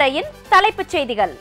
திரையின் தலைப்புச் செய்திகள்.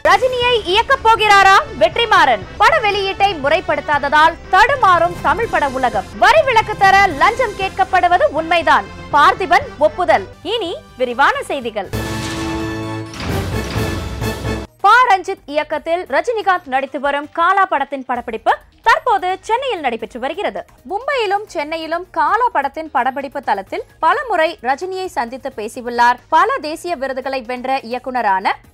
ரஜினியை இயக்கப் போகிறாரா வெற்றிமாறன்? பட வெளியீட்டை முறைப்படுத்தாததால் தடுமாறும் தமிழ் பட உலகம். வரி விலக்கு தர லஞ்சம் கேட்கப்படுவது உண்மைதான். பார்த்திபன் ஒப்புதல். இனி விரிவான செய்திகள். ரஞ்சித் இயக்கத்தில் ரஜினிகாந்த் நடித்து வரும் காலா படத்தின் படப்பிடிப்பு தற்போது சென்னையில் நடைபெற்று வருகிறது. மும்பையிலும் சென்னையிலும் காலா படத்தின் படப்பிடிப்பு தளத்தில் பலமுறை ரஜினியை சந்தித்து பேசியுள்ளார் பல தேசிய விருதுகளை வென்ற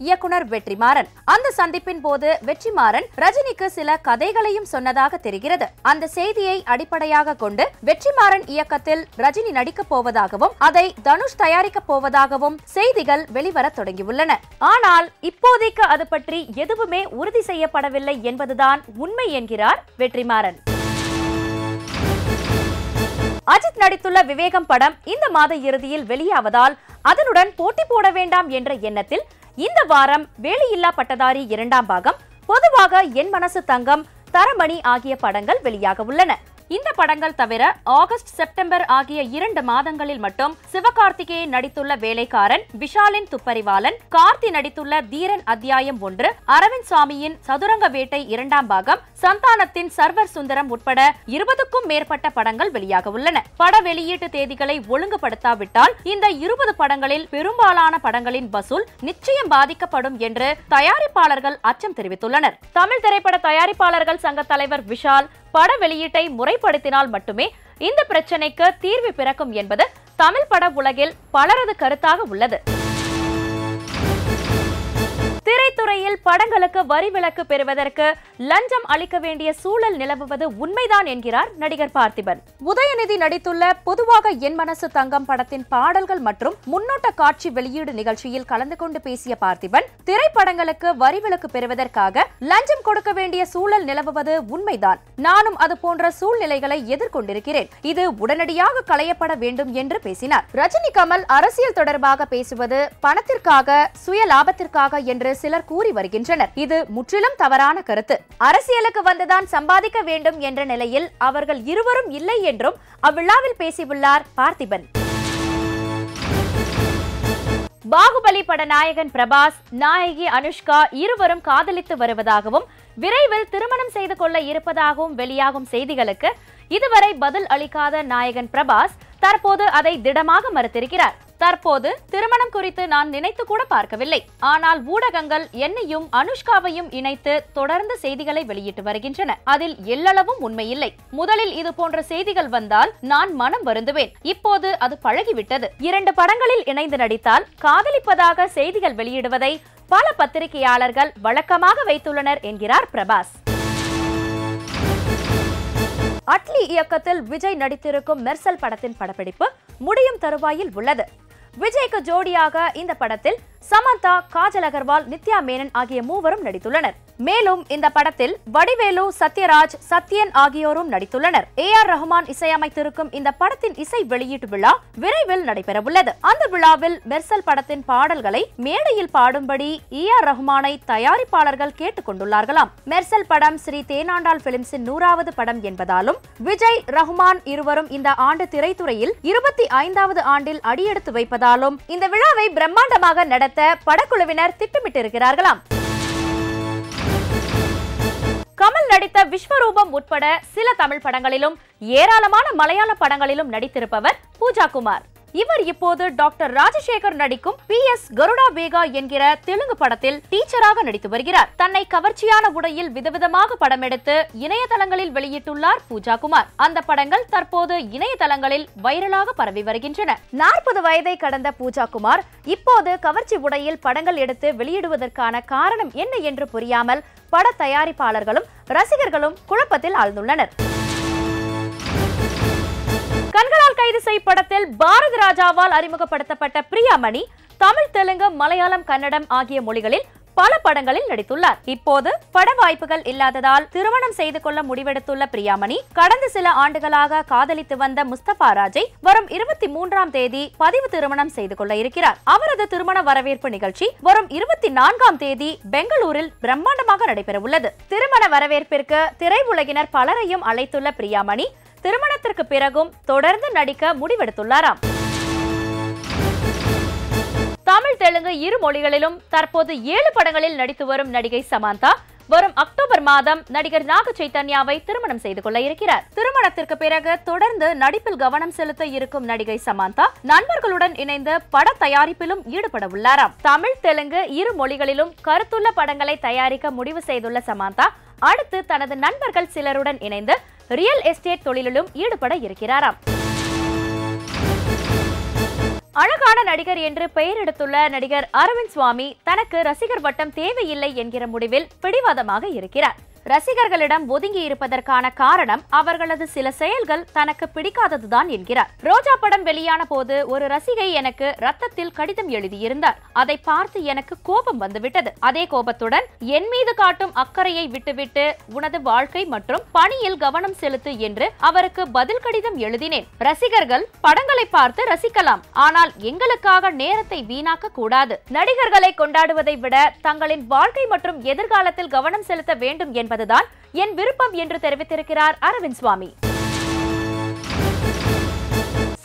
இயக்குனர் வெற்றிமாறன். அந்த சந்திப்பின் போது வெற்றிமாறன் ரஜினிக்கு சில கதைகளையும் சொன்னதாக தெரிகிறது. அந்த செய்தியை அடிப்படையாக கொண்டு வெற்றிமாறன் இயக்கத்தில் ரஜினி நடிக்கப் போவதாகவும் அதை தனுஷ் தயாரிக்கப் போவதாகவும் செய்திகள் வெளிவர தொடங்கியுள்ளன. ஆனால் இப்போதைக்கு அது பற்றி எதுவுமே உறுதி செய்யப்படவில்லை என்பதுதான் உண்மை என்கிறார் வெற்றிமாறன். அஜித் நடித்துள்ள விவேகம் படம் இந்த மாத இறுதியில் வெளியாவதால் அதனுடன் போட்டி போட வேண்டாம் என்ற எண்ணத்தில் இந்த வாரம் வேலையில்லா பட்டதாரி 2ஆம் பாகம், பொதுவாக என் மனசு தங்கம், தரமணி ஆகிய படங்கள் வெளியாக உள்ளன. இந்த படங்கள் தவிர ஆகஸ்ட் செப்டம்பர் ஆகிய 2 மாதங்களில் மட்டும் சிவகார்த்திகேயன் நடித்துள்ள வேலைக்காரன், விஷாலின் துப்பறிவாளன், கார்த்தி நடித்துள்ள தீரன் அத்தியாயம் 1, அரவிந்த் சாமியின் சதுரங்க வேட்டை 2ஆம் பாகம், சந்தானத்தின் சர்வர் சுந்தரம் உட்பட 20க்கும் மேற்பட்ட படங்கள் வெளியாக உள்ளன. பட வெளியீட்டு தேதிகளை ஒழுங்குபடுத்தாவிட்டால் இந்த 20 படங்களில் பெரும்பாலான படங்களின் வசூல் நிச்சயம் பாதிக்கப்படும் என்று தயாரிப்பாளர்கள் அச்சம் தெரிவித்துள்ளனர். தமிழ் திரைப்பட தயாரிப்பாளர்கள் சங்க தலைவர் விஷால் பட வெளியீட்டை முறைப்படுத்தினால் மட்டுமே இந்த பிரச்சனைக்கு தீர்வு பிறக்கும் என்பது தமிழ் பட உலகில் பலரது கருத்தாக உள்ளது. திரைத்துறையில் படங்களுக்கு வரி விலக்கு பெறுவதற்கு லஞ்சம் அளிக்க வேண்டிய சூழல் நிலவுவது உண்மைதான் என்கிறார் நடிகர் பார்த்திபன். உதயநிதி நடித்துள்ள பொதுவாக என் மனசு தங்கம் படத்தின் பாடல்கள் மற்றும் முன்னோட்ட காட்சி வெளியீடு நிகழ்ச்சியில் கலந்து கொண்டு பேசிய பார்த்திபன், திரைப்படங்களுக்கு வரி விலக்கு பெறுவதற்காக லஞ்சம் கொடுக்க வேண்டிய சூழல் நிலவுவது உண்மைதான். நானும் அது போன்ற சூழ்நிலைகளை எதிர்கொண்டிருக்கிறேன். இது உடனடியாக களையப்பட வேண்டும் என்று பேசினார். ரஜினி கமல் அரசியல் தொடர்பாக பேசுவது பணத்திற்காக, சுய லாபத்திற்காக என்று சிலர் கூறி வருகின்றனர். இது முற்றிலும் தவறான கருத்து. அரசியலுக்கு வந்துதான் சம்பாதிக்க வேண்டும் என்ற நிலையில் அவர்கள் இருவரும் இல்லை என்றும் அவ்விழாவில் பேசியுள்ளார் பார்த்திபன். பாகுபலி பட நாயகன் பிரபாஸ், நாயகி அனுஷ்கா இருவரும் காதலித்து வருவதாகவும் விரைவில் திருமணம் செய்து கொள்ள இருப்பதாகவும் வெளியாகும் செய்திகளுக்கு இதுவரை பதில் அளிக்காத நாயகன் பிரபாஸ் தற்போது அதை திடமாக மறுத்திருக்கிறார். தற்போது திருமணம் குறித்து நான் நினைத்து கூட பார்க்கவில்லை. ஆனால் ஊடகங்கள் என்னையும் அனுஷ்காவையும் இணைத்து தொடர்ந்து செய்திகளை வெளியிட்டு வருகின்றன. அதில் எல்லளவும் உண்மையில்லை. முதலில் இது போன்ற செய்திகள் வந்தால் நான் மனம் வருந்துவேன். இப்போது அது பழகிவிட்டது. 2 படங்களில் இணைந்து நடித்தால் காதலிப்பதாக செய்திகள் வெளியிடுவதை பல பத்திரிகையாளர்கள் வழக்கமாக வைத்துள்ளனர் என்கிறார் பிரபாஸ். அட்லி இயக்கத்தில் விஜய் நடித்திருக்கும் மெர்சல் படத்தின் படப்பிடிப்பு முடியும் தருவாயில் உள்ளது. விஜய்க்கு ஜோடியாக இந்த படத்தில் சமந்தா, காஜல் அகர்வால், நித்யா மேனன் ஆகிய மூவரும் நடித்துள்ளனர். மேலும் இந்த படத்தில் வடிவேலு, சத்யராஜ், சத்யன் ஆகியோரும் நடித்துள்ளனர். AR ரஹ்மான் இசையமைத்திருக்கும் இந்த படத்தின் இசை வெளியீட்டு விழா விரைவில் நடைபெறவுள்ளது. அந்த விழாவில் மெர்சல் படத்தின் பாடல்களை மேடையில் பாடும்படி AR ரஹ்மானை தயாரிப்பாளர்கள் கேட்டுக் கொண்டுள்ளார்களாம். மெர்சல் படம் ஸ்ரீ தேனாண்டாள் பிலிம்ஸின் 100வது படம் என்பதாலும் விஜய், ரஹ்மான் இருவரும் இந்த ஆண்டு திரைத்துறையில் 25வது ஆண்டில் அடியெடுத்து வைப்பதாலும் இந்த விழாவை பிரம்மாண்டமாக நடத்த படக்குழுவினர் திட்டமிட்டிருக்கிறார்களாம். கமல் நடித்த விஸ்வரூபம் உட்பட சில தமிழ் படங்களிலும் ஏராளமான மலையாள படங்களிலும் நடித்திருப்பவர் பூஜா குமார். இவர் இப்போது டாக்டர் ராஜசேகர் நடிக்கும் PS கருடா வேகா என்கிற தெலுங்கு படத்தில் டீச்சராக நடித்து வருகிறார். தன்னை கவர்ச்சியான உடையில் விதவிதமாக படம் எடுத்து இணையதளங்களில் வெளியிட்டுள்ளார் பூஜா குமார். அந்த படங்கள் தற்போது இணையதளங்களில் வைரலாக பரவி வருகின்றன. 40 வயதை கடந்த பூஜா குமார் இப்போது கவர்ச்சி உடையில் படங்கள் எடுத்து வெளியிடுவதற்கான காரணம் என்ன என்று புரியாமல் பட தயாரிப்பாளர்களும் ரசிகர்களும் குழப்பத்தில் ஆழ்ந்துள்ளனர். கண்களால் கைது செய் படத்தில் பாரதி ராஜாவால் அறிமுகப்படுத்தப்பட்ட பிரியாமணி தமிழ், தெலுங்கு, மலையாளம், கன்னடம் ஆகிய மொழிகளில் பல படங்களில் நடித்துள்ளார். இப்போது பட வாய்ப்புகள் இல்லாததால் திருமணம் செய்து கொள்ள முடிவெடுத்துள்ள பிரியாமணி கடந்த சில ஆண்டுகளாக காதலித்து வந்த முஸ்தபா ராஜை வரும் 23ஆம் தேதி பதிவு திருமணம் செய்து கொள்ள இருக்கிறார். அவரது திருமண வரவேற்பு நிகழ்ச்சி வரும் 24ஆம் தேதி பெங்களூரில் பிரம்மாண்டமாக நடைபெற உள்ளது. திருமண வரவேற்பிற்கு திரையுலகினர் பலரையும் அழைத்துள்ள பிரியாமணி திருமணத்திற்கு பிறகும் தொடர்ந்து நடிக்க முடிவெடுத்துள்ளாராம். தெலுங்கு இரு மொழிகளிலும் தற்போது 7 படங்களில் நடித்து வரும் நடிகை சமந்தா வரும் அக்டோபர் மாதம் நடிகர் நாக சைத்தன்யாவை திருமணம் செய்து கொள்ள இருக்கிறார். திருமணத்திற்கு பிறகு தொடர்ந்து நடிப்பில் கவனம் செலுத்த இருக்கும் நடிகை சமந்தா நண்பர்களுடன் இணைந்து பட தயாரிப்பிலும் ஈடுபட உள்ளாராம். தமிழ் தெலுங்கு இரு மொழிகளிலும் கருத்துள்ள படங்களை தயாரிக்க முடிவு செய்துள்ள சமந்தா அடுத்து தனது நண்பர்கள் சிலருடன் இணைந்து ரியல் எஸ்டேட் தொழிலிலும் ஈடுபட இருக்கிறாராம். அழகான நடிகர் என்று பெயர் எடுத்துள்ள நடிகர் அரவிந்த் சுவாமி தனக்கு ரசிகர் வட்டம் தேவையில்லை என்கிற முடிவில் பிடிவாதமாக இருக்கிறார். ரசிகர்களிடம் ஒதுங்கி இருப்பதற்கான காரணம் அவர்களது சில செயல்கள் தனக்கு பிடிக்காததுதான் என்கிறார். ரோஜா படம் வெளியான போது ஒரு ரசிகை எனக்கு ரத்தத்தில் கடிதம் எழுதியிருந்தார். அதை பார்த்து எனக்கு கோபம் வந்துவிட்டது. அதே கோபத்துடன் என் மீது காட்டும் அக்கறையை விட்டுவிட்டு உனது வாழ்க்கை மற்றும் பணியில் கவனம் செலுத்து என்று அவருக்கு பதில் கடிதம் எழுதினேன். ரசிகர்கள் படங்களை பார்த்து ரசிக்கலாம், ஆனால் எங்களுக்காக நேரத்தை வீணாக்க கூடாது. நடிகர்களை கொண்டாடுவதை விட தங்களின் வாழ்க்கை மற்றும் எதிர்காலத்தில் கவனம் செலுத்த வேண்டும் என்பதுதான் என் விருப்பம் என்று தெரிவித்திருக்கிறார் அரவிந்த் சுவாமி.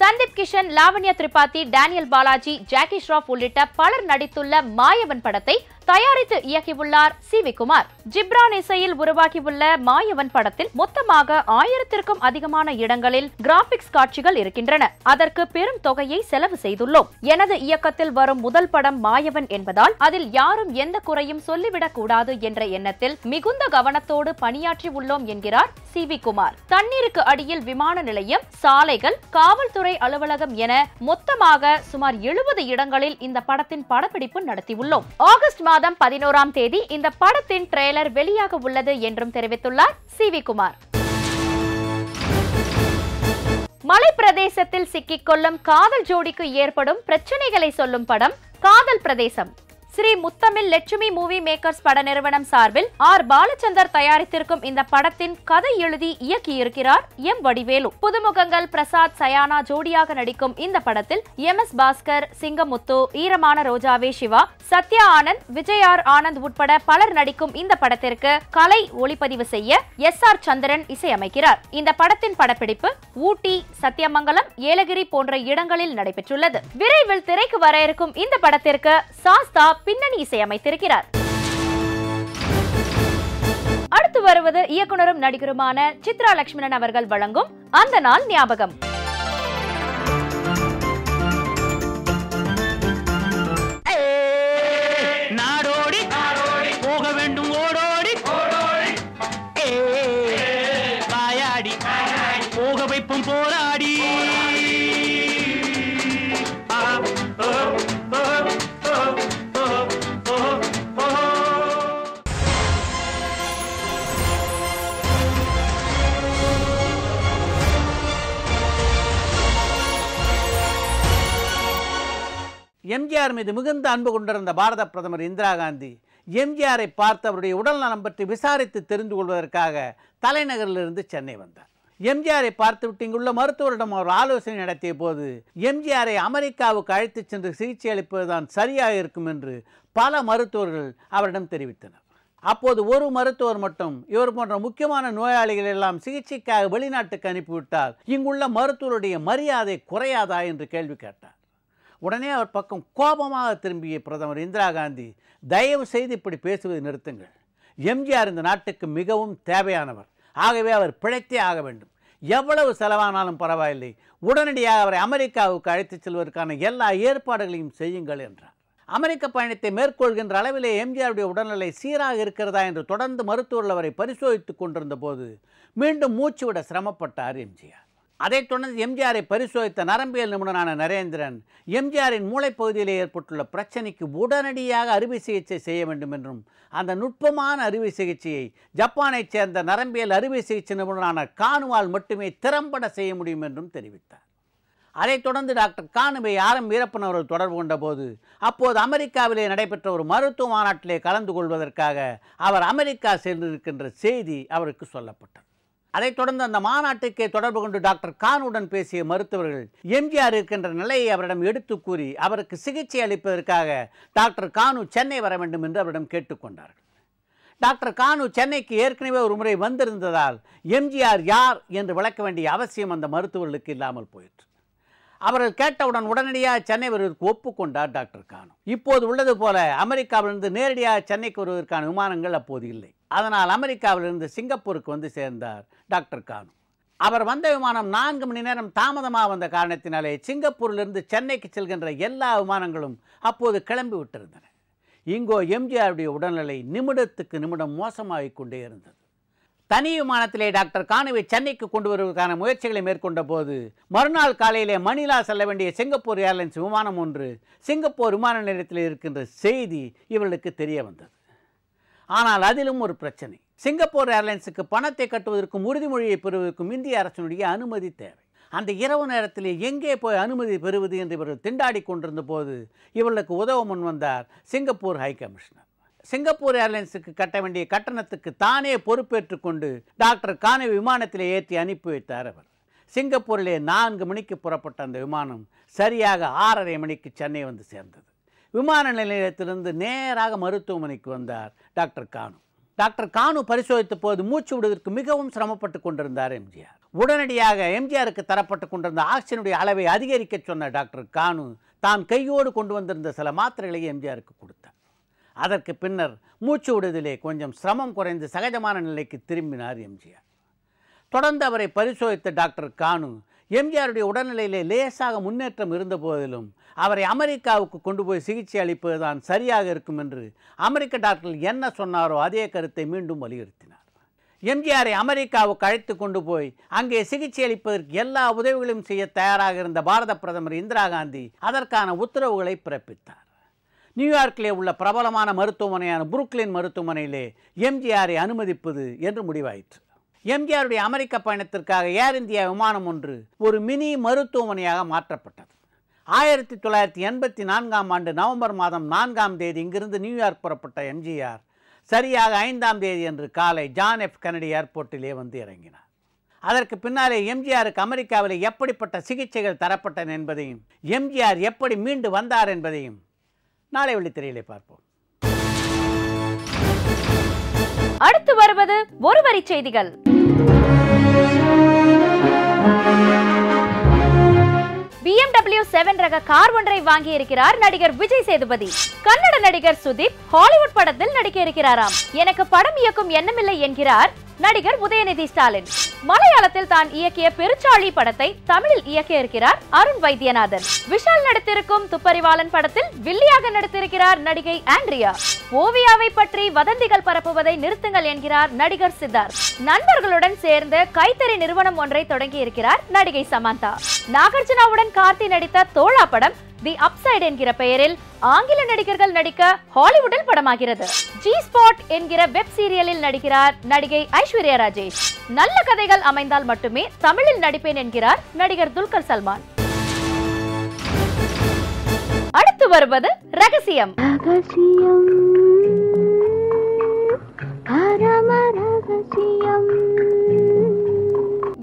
சந்தீப் கிஷன், லாவண்யா திரிபாதி, டேனியல் பாலாஜி, ஜாக்கி ஷ்ராஃப் உள்ளிட்ட பலர் நடித்துள்ள மாயவன் படத்தை தயாரித்து இயக்கியுள்ளார் சி.வி. குமார். ஜிப்ரான் இசையில் உருவாகியுள்ள மாயவன் படத்தில் மொத்தமாக 1000க்கும் அதிகமான இடங்களில் கிராபிக்ஸ் காட்சிகள் இருக்கின்றன. அதற்கு பெரும் தொகையை செலவு செய்துள்ளோம். எனது இயக்கத்தில் வரும் முதல் படம் மாயவன் என்பதால் அதில் யாரும் எந்த குறையும் சொல்லிவிடக் கூடாது என்ற எண்ணத்தில் மிகுந்த கவனத்தோடு பணியாற்றி உள்ளோம் என்கிறார் சி.வி. குமார். தண்ணீருக்கு அடியில் விமான நிலையம், சாலைகள், காவல்துறை அலுவலகம் என மொத்தமாக சுமார் 70 இடங்களில் இந்த படத்தின் படப்பிடிப்பு நடத்தியுள்ளோம். ஆகஸ்ட் மாதம் 11ஆம் தேதி இந்த படத்தின் ட்ரெய்லர் வெளியாக உள்ளது என்றும் தெரிவித்துள்ளார் சி.வி. குமார். மலை பிரதேசத்தில் சிக்கிக்கொள்ளும் காதல் ஜோடிக்கு ஏற்படும் பிரச்சனைகளை சொல்லும் படம் காதல் பிரதேசம். ஸ்ரீ முத்தமிழ் லட்சுமி மூவி மேக்கர்ஸ் பட நிறுவனம் சார்பில் ஆர் பாலச்சந்தர் தயாரித்திருக்கும் இந்த படத்தின் கதை எழுதி இயக்கியிருக்கிறார் எம் வடிவேலு. புதுமுகங்கள் பிரசாத், சயானா ஜோடியாக நடிக்கும் இந்த படத்தில் எம்.எஸ். பாஸ்கர், சிங்கமுத்து, ஈரமான ரோஜாவே சிவா, சத்யா ஆனந்த், விஜய் ஆர் ஆனந்த் உட்பட பலர் நடிக்கும் இந்த படத்திற்கு கலை ஒளிப்பதிவு செய்ய எஸ்.ஆர். சந்திரன் இசையமைக்கிறார். இந்த படத்தின் படப்பிடிப்பு ஊட்டி, சத்தியமங்கலம், ஏலகிரி போன்ற இடங்களில் நடைபெற்றுள்ளது. விரைவில் திரைக்கு வர இருக்கும் இந்த படத்திற்கு சாஸ்தா பின்னணி இசையமைத்திருக்கிறார். அடுத்து வருவது இயக்குனரும் நடிகருமான சித்ரா லட்சுமணன் அவர்கள் வழங்கும் அந்த நாள் ஞாபகம். நாடோடி போக வேண்டும் ஓடோடி வாயாடி போக வைப்பும் போராடி எம்ஜிஆர் மீது மிகுந்த அன்பு கொண்டிருந்த பாரத பிரதமர் இந்திரா காந்தி எம்ஜிஆரை பார்த்து அவருடைய உடல் நலம் பற்றி விசாரித்து தெரிந்து கொள்வதற்காக தலைநகரிலிருந்து சென்னை வந்தார். எம்ஜிஆரை பார்த்துவிட்டு இங்குள்ள மருத்துவரிடம் அவர் ஆலோசனை நடத்திய போது எம்ஜிஆரை அமெரிக்காவுக்கு அழைத்துச் சென்று சிகிச்சை அளிப்பதுதான் சரியாக இருக்கும் என்று பல மருத்துவர்கள் அவரிடம் தெரிவித்தனர். அப்போது ஒரு மருத்துவர் மட்டும் இவர் போன்ற முக்கியமான நோயாளிகள் எல்லாம் சிகிச்சைக்காக வெளிநாட்டுக்கு அனுப்பிவிட்டால் இங்குள்ள மருத்துவருடைய மரியாதை குறையாதா என்று கேள்வி கேட்டார். உடனே அவர் பக்கம் கோபமாக திரும்பிய பிரதமர் இந்திரா காந்தி, தயவு செய்து இப்படி பேசுவதை நிறுத்துங்கள். எம்ஜிஆர் இந்த நாட்டுக்கு மிகவும் தேவையானவர். ஆகவே அவர் பிழைத்தே ஆக வேண்டும். எவ்வளவு செலவானாலும் பரவாயில்லை, உடனடியாக அவரை அமெரிக்காவுக்கு அழைத்துச் செல்வதற்கான எல்லா ஏற்பாடுகளையும் செய்யுங்கள் என்றார். அமெரிக்க பயணத்தை மேற்கொள்கின்ற அளவிலே எம்ஜிஆருடைய உடல்நிலை சீராக இருக்கிறதா என்று தொடர்ந்து மருத்துவர்கள் அவரை பரிசோதித்துக் கொண்டிருந்த போது மீண்டும் மூச்சுவிட சிரமப்பட்டார் எம்ஜிஆர். அதைத் தொடர்ந்து எம்ஜிஆரை பரிசோதித்த நரம்பியல் நிபுணரான நரேந்திரன் எம்ஜிஆரின் மூளைப்பகுதியிலே ஏற்பட்டுள்ள பிரச்சனைக்கு உடனடியாக அறுவை சிகிச்சை செய்ய வேண்டும் என்றும் அந்த நுட்பமான அறுவை சிகிச்சையை ஜப்பானைச் சேர்ந்த நரம்பியல் அறுவை சிகிச்சை நிபுணரான கானுவால் மட்டுமே திறம்பட செய்ய முடியும் என்றும் தெரிவித்தார். அதைத் தொடர்ந்து டாக்டர் கானுவை ஆர்.எம். வீரப்பன் அவர்கள் தொடர்பு கொண்ட போது அப்போது அமெரிக்காவிலே நடைபெற்ற ஒரு மருத்துவ மாநாட்டிலே கலந்து கொள்வதற்காக அவர் அமெரிக்கா சென்றிருக்கின்ற செய்தி அவருக்கு சொல்லப்பட்டது. அதைத் தொடர்ந்து அந்த மாநாட்டுக்கே தொடர்பு கொண்டு டாக்டர் கானுடன் பேசிய மருத்துவர்கள் எம்ஜிஆர் இருக்கின்ற நிலையை அவரிடம் எடுத்து கூறி அவருக்கு சிகிச்சை அளிப்பதற்காக டாக்டர் கானு சென்னை வர வேண்டும் என்று அவரிடம் கேட்டுக்கொண்டார்கள். டாக்டர் கானு சென்னைக்கு ஏற்கனவே ஒரு முறை வந்திருந்ததால் எம்ஜிஆர் யார் என்று விளக்க வேண்டிய அவசியம் அந்த மருத்துவர்களுக்கு இல்லாமல் போயிற்று. அவர்கள் கேட்டவுடன் உடனடியாக சென்னை வருவதற்கு ஒப்புக்கொண்டார் டாக்டர் கானு. இப்போது உள்ளது போல அமெரிக்காவிலிருந்து நேரடியாக சென்னைக்கு வருவதற்கான விமானங்கள் அப்போது இல்லை. அதனால் அமெரிக்காவிலிருந்து சிங்கப்பூருக்கு வந்து சேர்ந்தார் டாக்டர் கானு. அவர் வந்த விமானம் 4 மணி நேரம் தாமதமாக வந்த காரணத்தினாலே சிங்கப்பூரிலிருந்து சென்னைக்கு செல்கின்ற எல்லா விமானங்களும் அப்போது கிளம்பி விட்டிருந்தன. இங்கோ எம்ஜிஆருடைய உடல்நிலை நிமிடத்துக்கு நிமிடம் மோசமாகிக் கொண்டே இருந்தது. தனி விமானத்திலே டாக்டர் கானுவை சென்னைக்கு கொண்டு வருவதற்கான முயற்சிகளை மேற்கொண்ட போது மறுநாள் காலையிலே மணிலா செல்ல வேண்டிய சிங்கப்பூர் ஏர்லைன்ஸ் விமானம் ஒன்று சிங்கப்பூர் விமான நிலையத்தில் இருக்கின்ற செய்தி இவர்களுக்கு தெரிய வந்தது. ஆனால் அதிலும் ஒரு பிரச்சனை. சிங்கப்பூர் ஏர்லைன்ஸுக்கு பணத்தை கட்டுவதற்கும் உறுதிமொழியை பெறுவதற்கும் இந்திய அரசினுடைய அனுமதி தேவை. அந்த இரவு நேரத்தில் எங்கே போய் அனுமதி பெறுவது என்று இவர்கள் திண்டாடி கொண்டிருந்த போது இவர்களுக்கு உதவ முன் வந்தார் சிங்கப்பூர் ஹை கமிஷனர். சிங்கப்பூர் ஏர்லைன்ஸுக்கு கட்ட வேண்டிய கட்டணத்துக்கு தானே பொறுப்பேற்றுக் கொண்டு டாக்டர் கானு விமானத்திலே ஏற்றி அனுப்பி வைத்தார் அவர். சிங்கப்பூரிலே 4 மணிக்கு புறப்பட்ட அந்த விமானம் சரியாக 6:30 மணிக்கு சென்னை வந்து சேர்ந்தது. விமான நிலையத்திலிருந்து நேராக மருத்துவமனைக்கு வந்தார் டாக்டர் கானு. டாக்டர் கானு பரிசோதித்த போது மூச்சு விடுவதற்கு மிகவும் சிரமப்பட்டு கொண்டிருந்தார் எம்ஜிஆர். உடனடியாக எம்ஜிஆருக்கு தரப்பட்டு கொண்டிருந்த ஆக்சிஜனுடைய அளவை அதிகரிக்க சொன்ன டாக்டர் கானு தான் கையோடு கொண்டு வந்திருந்த சில மாத்திரைகளை எம்ஜிஆருக்கு கொடுத்தார். அதற்கு பின்னர் மூச்சு விடுதலே கொஞ்சம் சிரமம் குறைந்து சகஜமான நிலைக்கு திரும்பினார் எம்ஜிஆர். தொடர்ந்து அவரை பரிசோதித்த டாக்டர் கானு எம்ஜிஆருடைய உடல்நிலையிலே லேசாக முன்னேற்றம் இருந்த போதிலும் அவரை அமெரிக்காவுக்கு கொண்டு போய் சிகிச்சை அளிப்பதுதான் சரியாக இருக்கும் என்று அமெரிக்க டாக்டர்கள் என்ன சொன்னாரோ அதே கருத்தை மீண்டும் வலியுறுத்தினார். எம்ஜிஆரை அமெரிக்காவுக்கு அழைத்து கொண்டு போய் அங்கே சிகிச்சை அளிப்பதற்கு எல்லா உதவிகளையும் செய்ய தயாராக இருந்த பாரத பிரதமர் இந்திரா காந்தி அதற்கான உத்தரவுகளை பிறப்பித்தார். நியூயார்க்கிலே உள்ள பிரபலமான மருத்துவமனையான புருக்லின் மருத்துவமனையிலே எம்ஜிஆரை அனுமதிப்பது என்று முடிவாயிற்று. எம்ஜிஆருடைய அமெரிக்க பயணத்திற்காக ஏர் இந்தியா விமானம் ஒன்று ஒரு மினி மருத்துவமனையாக மாற்றப்பட்டது. 1984ஆம் ஆண்டு நவம்பர் மாதம் 4ஆம் தேதி இங்கிருந்து நியூயார்க் புறப்பட்ட எம்ஜிஆர் சரியாக 5ஆம் தேதி அன்று காலை ஜான் எஃப் கென்னடி ஏர்போர்ட்டிலே வந்து இறங்கினார். அதற்கு பின்னாலே எம்ஜிஆருக்கு அமெரிக்காவில் எப்படிப்பட்ட சிகிச்சைகள் தரப்பட்டன என்பதையும் எம்ஜிஆர் எப்படி மீண்டு வந்தார் என்பதையும் நாளை வெள்ளித்திரையிலே பார்ப்போம். அடுத்து வருவது ஒரு வரி செய்திகள். BMW 7 ரக கார் ஒன்றை வாங்கி இருக்கிறார் நடிகர் விஜய் சேதுபதி. கன்னட நடிகர் சுதீப் ஹாலிவுட் படத்தில் நடிக்க இருக்கிறாராம். எனக்கு படம் இயக்கும் எண்ணமில்லை என்கிறார் நடிகர் உதயநிதி ஸ்டாலின். மலையாளத்தில் தான் இயக்கிய பெருச்சாளி படத்தை தமிழில் இயக்க இருக்கிறார் அருண் வைத்தியநாதன். விஷால் நடித்திருக்கும் துப்பறிவாளன் படத்தில் வில்லியாக நடித்திருக்கிறார் நடிகை ஆண்ட்ரியா. ஓவியாவை பற்றி வதந்திகள் பரப்புவதை நிறுத்துங்கள் என்கிறார் நடிகர் சித்தார்த். நண்பர்களுடன் சேர்ந்து கைத்தறி நிறுவனம் ஒன்றை தொடங்கி இருக்கிறார் நடிகை சமந்தா. நாகார்ஜுனாவுடன் கார்த்தி நடித்த தோழா படம் தி அப்சைட் என்கிற பெயரில் ஆங்கில நடிகர்கள் நடிக்க ஹாலிவுட்டில் படமாகிறது. ஜி ஸ்பாட் என்கிற வெப் சீரியலில் நடிக்கிறார் நடிகை ஐஸ்வர்யா ராஜேஷ். நல்ல கதைகள் அமைந்தால் மட்டுமே தமிழில் நடிப்பேன் என்கிறார் நடிகர் துல்கர் சல்மான். அடுத்து வருவது ரகசியம்.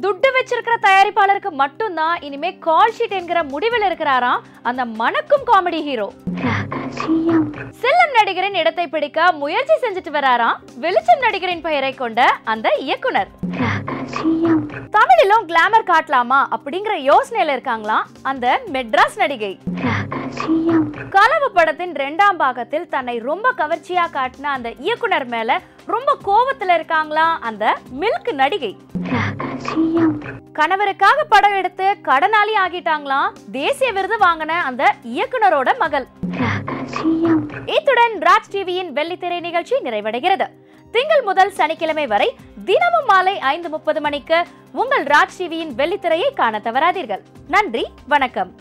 துட்டு வச்சிருக்கிற தயாரிப்பாளருக்கு மட்டும்தான் இனிமே கால் ஷீட் என்கிற முடிவில் இருக்கிறாராம் அந்த மணக்கும் காமெடி ஹீரோ. செல்லம் நடிகரின் இடத்தை பிடிக்க முயற்சி செஞ்சுட்டு வராராம் வெளிச்சம் நடிகரின் பெயரை கொண்ட அந்த இயக்குனர். தமிழிலும் கிளாமர் காட்டலாமா அப்படிங்கிற யோசனையில இருக்காங்களாம் அந்த மெட்ராஸ் நடிகை. கனவு படத்தின் 2ஆம் பாகத்தில் தன்னை ரொம்ப கவர்ச்சியா காட்டின அந்த இயக்குனர் மேல ரொம்ப கோபத்துல இருக்காங்களாம் அந்த மில்க் நடிகை. கணவருக்காக படம் எடுத்து கடனாளி ஆகிட்டாங்களாம் தேசிய விருது வாங்கின அந்த இயக்குனரோட மகள். இத்துடன் ராஜ் டிவியின் வெள்ளித்திரை நிகழ்ச்சி நிறைவடைகிறது. திங்கள் முதல் சனிக்கிழமை வரை தினமும் மாலை 5:30 மணிக்கு உங்கள் ராஜ் டிவியின் வெள்ளித்திரையை காண தவறாதீர்கள். நன்றி, வணக்கம்.